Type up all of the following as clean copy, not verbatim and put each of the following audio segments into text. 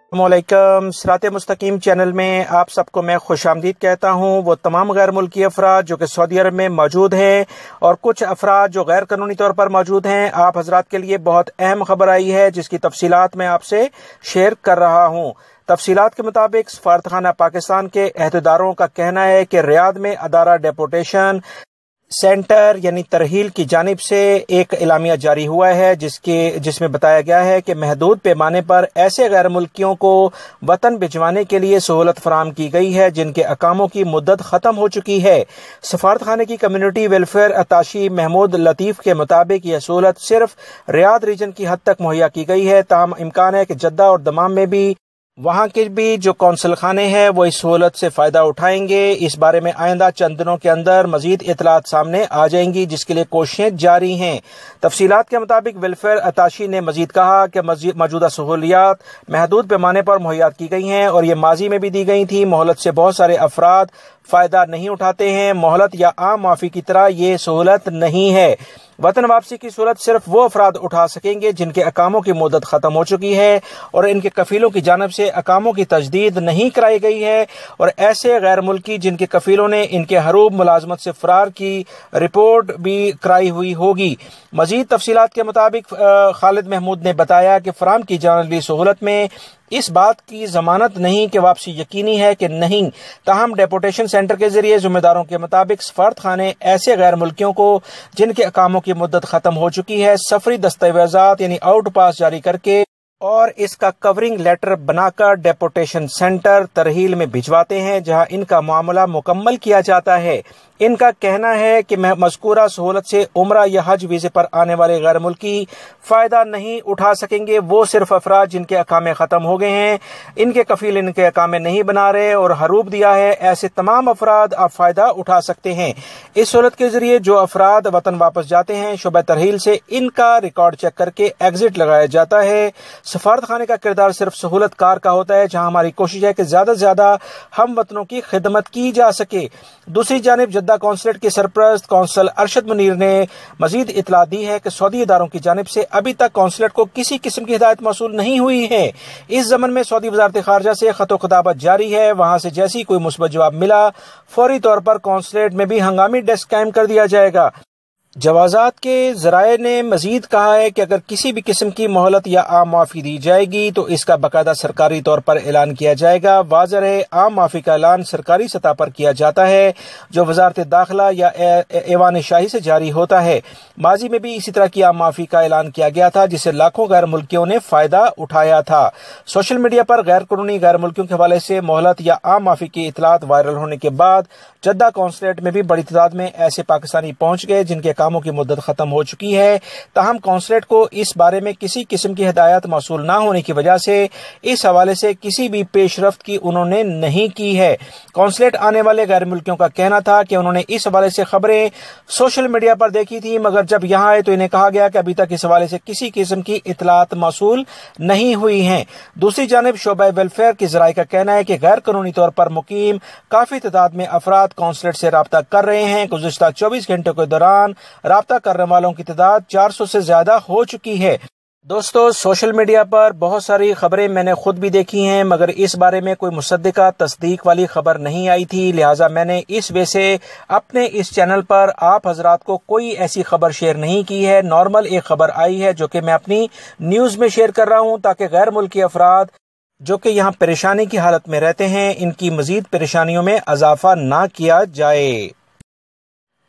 अस्सलामुअलैकुम। सिरात मुस्तकीम चैनल में आप सबको मैं खुश आमदीद कहता हूँ। वो तमाम गैर मुल्की अफराद जो कि सऊदी अरब में मौजूद हैं और कुछ अफराद जो गैर कानूनी तौर पर मौजूद हैं, आप हजरात के लिए बहुत अहम खबर आई है जिसकी तफसीलात मैं आपसे शेयर कर रहा हूँ। तफसीलात के मुताबिक सफारतखाना पाकिस्तान के अहदेदारों का कहना है कि रियाद में अदारा डेपोटेशन सेंटर यानी तरहील की जानिब से एक एलामिया जारी हुआ है जिसमें बताया गया है कि महदूद पैमाने पर ऐसे गैर मुल्कियों को वतन भिजवाने के लिए सहूलत फराम की गई है जिनके अकामों की मुद्दत ख़त्म हो चुकी है। सफारतखाने की कम्युनिटी वेलफेयर अताशी महमूद लतीफ़ के मुताबिक यह सहूलत सिर्फ रियाद रीजन की हद तक मुहैया की गई है। ताहम इम्कान है कि जद्दा और दमाम में भी वहाँ के भी जो कौंसल खाने हैं वो इस सहूलत से फ़ायदा उठाएंगे। इस बारे में आइंदा चंद दिनों के अंदर मजीद इतलात सामने आ जाएंगी जिसके लिए कोशिशें जारी हैं। तफसीलात के मुताबिक वेलफेयर अताशी ने मजीद कहा कि मौजूदा सहूलियात महदूद पैमाने पर मुहैया की गई हैं और ये माजी में भी दी गई थी। मोहलत से बहुत सारे अफराद फ़ायदा नहीं उठाते हैं। मोहलत या आम माफ़ी की तरह ये सहूलत नहीं है। वतन वापसी की सूरत सिर्फ वो अफराद उठा सकेंगे जिनके अकामों की मुद्दत ख़त्म हो चुकी है और इनके कफीलों की जानब से अकामों की तजदीद नहीं कराई गई है और ऐसे गैर मुल्की जिनके कफीलों ने इनके हरूब मुलाजमत से फरार की रिपोर्ट भी कराई हुई होगी। मजीद तफसीलात के मुताबिक खालिद महमूद ने बताया कि फराम की जाने वाली सहूलत में इस बात की जमानत नहीं कि वापसी यकीनी है कि नहीं। ताहम डेपोटेशन सेंटर के जरिए जिम्मेदारों के मुताबिक सफारत खाने ऐसे गैर मुल्कियों को जिनके अकामों की मुद्दत खत्म हो चुकी है सफरी दस्तावेजात यानी आउट पास जारी करके और इसका कवरिंग लेटर बनाकर डेपोटेशन सेंटर तरहील में भिजवाते हैं जहां इनका मामला मुकम्मल किया जाता है। इनका कहना है कि मज़कूरा सहूलत से उम्रा या हज वीज़े पर आने वाले गैर मुल्की फ़ायदा नहीं उठा सकेंगे। वो सिर्फ अफराद जिनके अकामे ख़त्म हो गए हैं, इनके कफील इनके अकामे नहीं बना रहे और हरूब दिया है, ऐसे तमाम अफराद आप फ़ायदा उठा सकते हैं। इस सहूलत के ज़रिए जो अफराद वतन वापस जाते हैं शुबा तरहील से इनका रिकॉर्ड चेक करके एग्जिट लगाया जाता है। सफारत खाने का किरदार सिर्फ सहूलत कार का होता है जहाँ हमारी कोशिश है कि ज़्यादा से ज़्यादा हम वतनों की खिदमत की जा सके। दूसरी जानिब जद्दा कौंसलेट के सरपरस्त कौंसल अरशद मुनीर ने मजीद इतला दी है कि सऊदी इदारों की जानिब से अभी तक कौंसलेट को किसी किस्म की हिदायत मौसूल नहीं हुई है। इस ज़मन में सऊदी वज़ारत ख़ारजा से ख़तो ख़िताबत जारी है। वहाँ से जैसी कोई मुस्बत जवाब मिला फौरी तौर पर कौंसलेट में भी हंगामी डेस्क कायम कर दिया जाएगा। जवाजात के ज़राए ने मजीद कहा है कि अगर किसी भी किस्म की मोहलत या आम माफ़ी दी जाएगी तो इसका बाकायदा सरकारी तौर पर ऐलान किया जाएगा। वाज़ेह है आम माफ़ी का ऐलान सरकारी सतह पर किया जाता है जो वज़ारत दाखिला या ऐवान शाही से जारी होता है। माजी में भी इसी तरह की आम माफ़ी का ऐलान किया गया था जिससे लाखों गैर मुल्कियों ने फ़ायदा उठाया था। सोशल मीडिया पर गैर कानूनी गैर मुल्कियों के हवाले से मोहलत या आम माफ़ी की इतलात वायरल होने के बाद जद्दा कौंसलेट में भी बड़ी तादाद में ऐसे पाकिस्तानी पहुंच गए जिनके कामों की मुद्दत खत्म हो चुकी है। ताहम कौंसलेट को इस बारे में किसी किस्म की हिदायत मौसूल न होने की वजह से इस हवाले से किसी भी पेशरफ्त की उन्होंने नहीं की है। कौंसलेट आने वाले गैर मुल्कियों का कहना था कि उन्होंने इस हवाले से खबरें सोशल मीडिया पर देखी थी मगर जब यहाँ आए तो इन्हें कहा गया कि अभी तक इस हवाले से किसी किस्म की इतलात मौसूल नहीं हुई हैं। दूसरी जानिब शोबा वेलफेयर के ज़राए का कहना है कि गैर कानूनी तौर पर मुकीम काफी तादाद में अफराद कौंसलेट से राब्ता कर रहे हैं। गुज़िश्ता 24 घंटों के दौरान राब्ता करने वालों की तादाद 400 से ज्यादा हो चुकी है। दोस्तों, सोशल मीडिया पर बहुत सारी खबरें मैंने खुद भी देखी हैं मगर इस बारे में कोई मुसद्दिका तस्दीक वाली खबर नहीं आई थी, लिहाजा मैंने इस वजह से अपने इस चैनल पर आप हजरात को कोई ऐसी खबर शेयर नहीं की है। नॉर्मल एक खबर आई है जो कि मैं अपनी न्यूज़ में शेयर कर रहा हूं ताकि गैर मुल्की अफराद जो कि यहाँ परेशानी की हालत में रहते हैं इनकी मजीद परेशानियों में इजाफा ना किया जाए।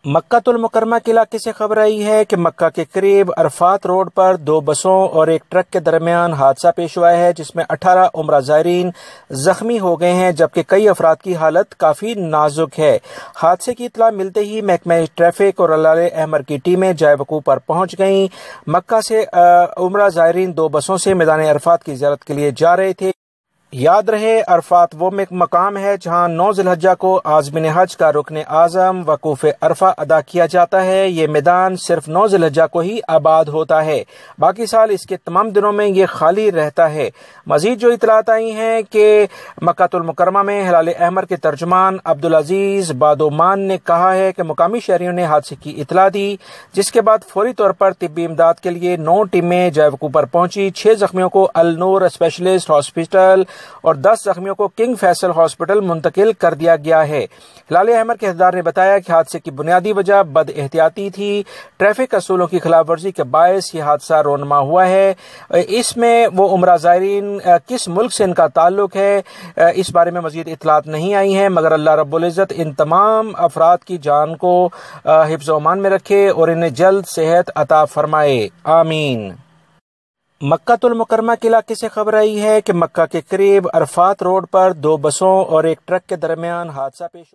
मक्कातुल मुकरमा के इलाके से खबर आई है कि मक्का के करीब अरफात रोड पर दो बसों और एक ट्रक के दरमियान हादसा पेश हुआ है जिसमें 18 उम्रा ज़ायरीन जख्मी हो गए हैं जबकि कई अफराद की हालत काफ़ी नाजुक है। हादसे की इतला मिलते ही महकमा ट्रैफिक और अल्लाह अहमर की टीमें जाए वकूफ़ पर पहुंच गईं। मक्का से उम्रा ज़ायरीन दो बसों से मैदान अरफात की ज़ियारत के लिए जा रहे थे। याद रहे, अरफात वो मकाम है जहां 9 ज़िलहज्जा को आज़मीन हज का रुकन आज़म वकूफ़ अरफा अदा किया जाता है। ये मैदान सिर्फ 9 ज़िलहज्जा को ही आबाद होता है, बाकी साल इसके तमाम दिनों में ये खाली रहता है। मजीद जो इतलात आई हैं कि मक्कातुल मुकर्रमा में हिलाल अहमर के तर्जुमान अब्दुल अजीज बादोमान ने कहा है कि मुकामी शहरियों ने हादसे की इतला दी, जिसके बाद फौरी तौर पर तिब्बी इमदाद के लिए 9 टीमें जैवकू पर पहुंची। 6 जख्मियों को अल नूर स्पेशलिस्ट हॉस्पिटल और 10 जख्मियों को किंग फैसल हॉस्पिटल मुंतकिल कर दिया गया है। हिलाल अहमर के अहदेदार ने बताया कि हादसे की बुनियादी वजह बद एहतियाती थी। ट्रैफिक असूलों की खिलाफ वर्जी के बायस ये हादसा रोनमा हुआ है। इसमें वो उम्रा ज़ायरीन किस मुल्क से इनका ताल्लुक है, इस बारे में मजीद इतलात नहीं आई हैं, मगर अल्लाह रब्बुल इज़्ज़त इन तमाम अफराद की जान को हिफ्ज़ व अमान में रखे और इन्हें जल्द सेहत अता फरमाए, आमीन। मक्कातुल मुकर्रमा के इलाके से खबर आई है कि मक्का के करीब अरफात रोड पर 2 बसों और एक ट्रक के दरमियान हादसा पेश।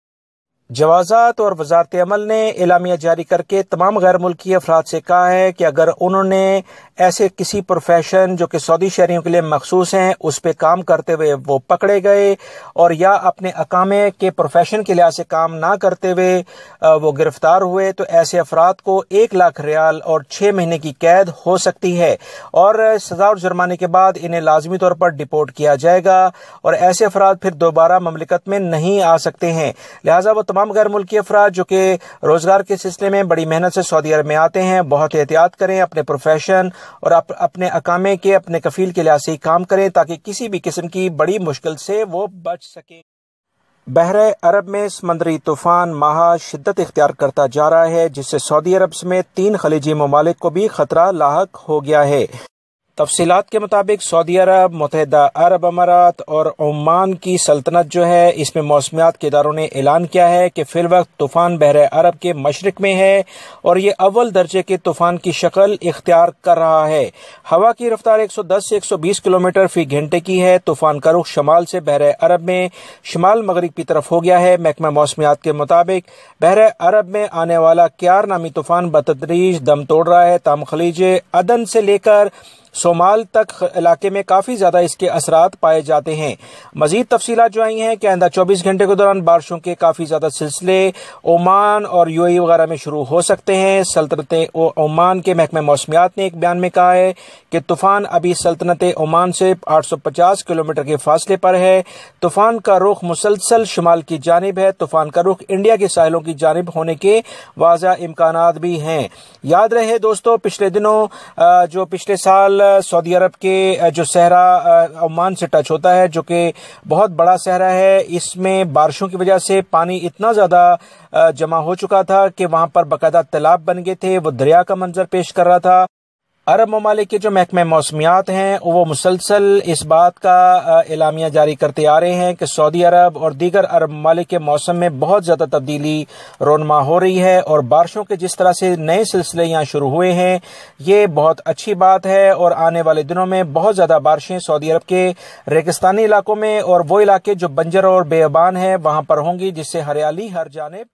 जवाज़ात और वजारत अमल ने एलामिया जारी करके तमाम गैर मुल्की अफराद से कहा है कि अगर उन्होंने ऐसे किसी प्रोफेशन जो कि सऊदी शहरियों के लिए मखसूस हैं उस पर काम करते हुए वो पकड़े गए और या अपने अकामे के प्रोफेशन के लिहाज से काम ना करते हुए वो गिरफ्तार हुए, तो ऐसे अफराद को 1 लाख रियाल और 6 महीने की कैद हो सकती है और सजा और जुर्माने के बाद इन्हें लाजमी तौर पर डिपोर्ट किया जाएगा और ऐसे अफराद फिर दोबारा ममलिकत में नहीं आ सकते हैं। लिहाजा वो तमाम गैर मुल्की अफराद जो कि रोजगार के सिलसिले में बड़ी मेहनत से सऊदी अरब में आते हैं, बहुत एहतियात करें, अपने प्रोफेशन और अपने अकामे के अपने कफील के लिहाज से ही काम करें ताकि किसी भी किस्म की बड़ी मुश्किल से वो बच सके। बहरे अरब में समंदरी तूफान माहा शिद्दत इख्तियार करता जा रहा है, जिससे सऊदी अरब समेत 3 खलीजी ममालिक को भी खतरा लाहक हो गया है। तफसीलात के मुताबिक सऊदी अरब, मुत्तहिदा अरब अमारात और ओमान की सल्तनत जो है, इसमें मौसमियात के इदारों ने ऐलान किया है कि फिल वक्त तूफान बहरे अरब के मशरिक में है और ये अव्वल दर्जे के तूफान की शक्ल इख्तियार कर रहा है। हवा की रफ्तार 110 से 120 किलोमीटर फी घंटे की है। तूफान का रुख शमाल से बहरे अरब में शमाल मगरिब की तरफ हो गया है। महकमा मौसमियात के मुताबिक बहरे अरब में आने वाला क्यार नामी तूफान बतदरीज दम तोड़ रहा है। ताम खलीज अदन से लेकर सोमाल तक इलाके में काफी ज्यादा इसके असरात पाए जाते हैं। मजीद तफसीलात जो आई हैं कि आइंदा 24 घंटे के दौरान बारिशों के काफी ज्यादा सिलसिले ओमान और यूएई वगैरह में शुरू हो सकते हैं। सल्तनत ओमान के महकमे मौसमियात ने एक बयान में कहा है कि तूफान अभी सल्तनत ओमान से 850 किलोमीटर के फासले पर है। तूफान का रुख मुसलसल शुमाल की जानिब है। तूफान का रुख इंडिया के साहिलों की जानिब होने के वाज़ा इम्कानात भी हैं। याद रहे दोस्तों, पिछले दिनों जो पिछले साल सऊदी अरब के जो सहरा ओमान से टच होता है, जो कि बहुत बड़ा सहरा है, इसमें बारिशों की वजह से पानी इतना ज्यादा जमा हो चुका था कि वहां पर बाकायदा तालाब बन गए थे। वो दरिया का मंजर पेश कर रहा था। अरब ममालिक के जो महकमे मौसमियात हैं वो मुसलसल इस बात का एलामिया जारी करते आ रहे हैं कि सऊदी अरब और दीगर अरब ममालिक के मौसम में बहुत ज्यादा तब्दीली रोनमा हो रही है और बारिशों के जिस तरह से नए सिलसिले यहाँ शुरू हुए हैं ये बहुत अच्छी बात है और आने वाले दिनों में बहुत ज्यादा बारिशें सऊदी अरब के रेगिस्तानी इलाकों में और वो इलाके जो बंजर और बेअबान है वहां पर होंगी, जिससे हरियाली हर जानिब।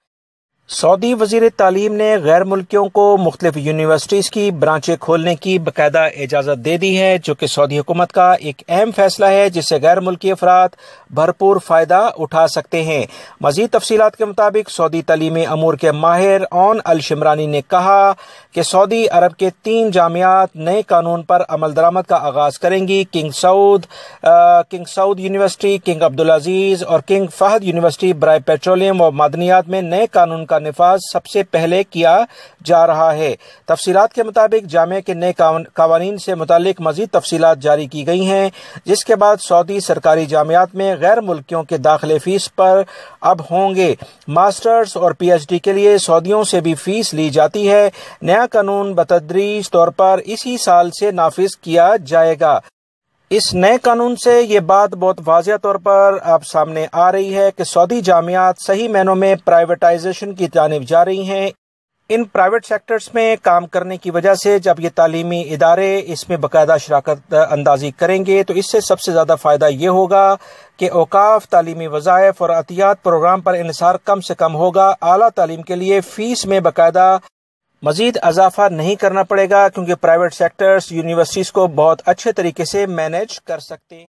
सऊदी वजीर तालीम ने गैर मुल्कियों को मुख्तलिफ यूनिवर्सिटीज की ब्रांचें खोलने की बाकायदा इजाज़त दे दी है, जो कि सऊदी हुकूमत का एक अहम फैसला है जिससे गैर मुल्की अफराद भरपूर फ़ायदा उठा सकते हैं। मजीद तफसीलात के मुताबिक सऊदी तालीमी अमूर के माहिर ओन अल शिमरानी ने कहा कि सऊदी अरब के 3 जामियात नए कानून पर अमल दरामद का आगाज करेंगी। King Saud university, king Abdul Aziz और किंग फहद यूनिवर्सिटी बराए पेट्रोलियम और मादनियात में नए कानून का निफाज सबसे पहले किया जा रहा है। तफसीलात के मुताबिक जामिया के नए कावानीन से मुतालिक मजीद तफसीलात जारी की गई हैं, जिसके बाद सऊदी सरकारी जामियात में गैर मुल्कियों के दाखिले फीस पर अब होंगे। मास्टर्स और पीएचडी के लिए सऊदियों से भी फीस ली जाती है। नया कानून बतदरीज तौर पर इसी साल से नाफिज किया जाएगा। इस नए कानून से ये बात बहुत वाज़िह तौर पर अब सामने आ रही है कि सऊदी जामियात सही मायनों में प्राइवेटाइजेशन की जानिब जा रही हैं। इन प्राइवेट सेक्टर्स में काम करने की वजह से जब ये तालीमी इदारे इसमें बाकायदा शराकत अंदाजी करेंगे तो इससे सबसे ज़्यादा फ़ायदा ये होगा कि औकाफ, तालीमी वज़ाइफ और अतियात प्रोग्राम पर इन्हिसार कम से कम होगा। आला तालीम के लिए फ़ीस में बाकायदा मजीद इजाफा नहीं करना पड़ेगा, क्योंकि प्राइवेट सेक्टर्स यूनिवर्सिटीज़ को बहुत अच्छे तरीके से मैनेज कर सकते हैं।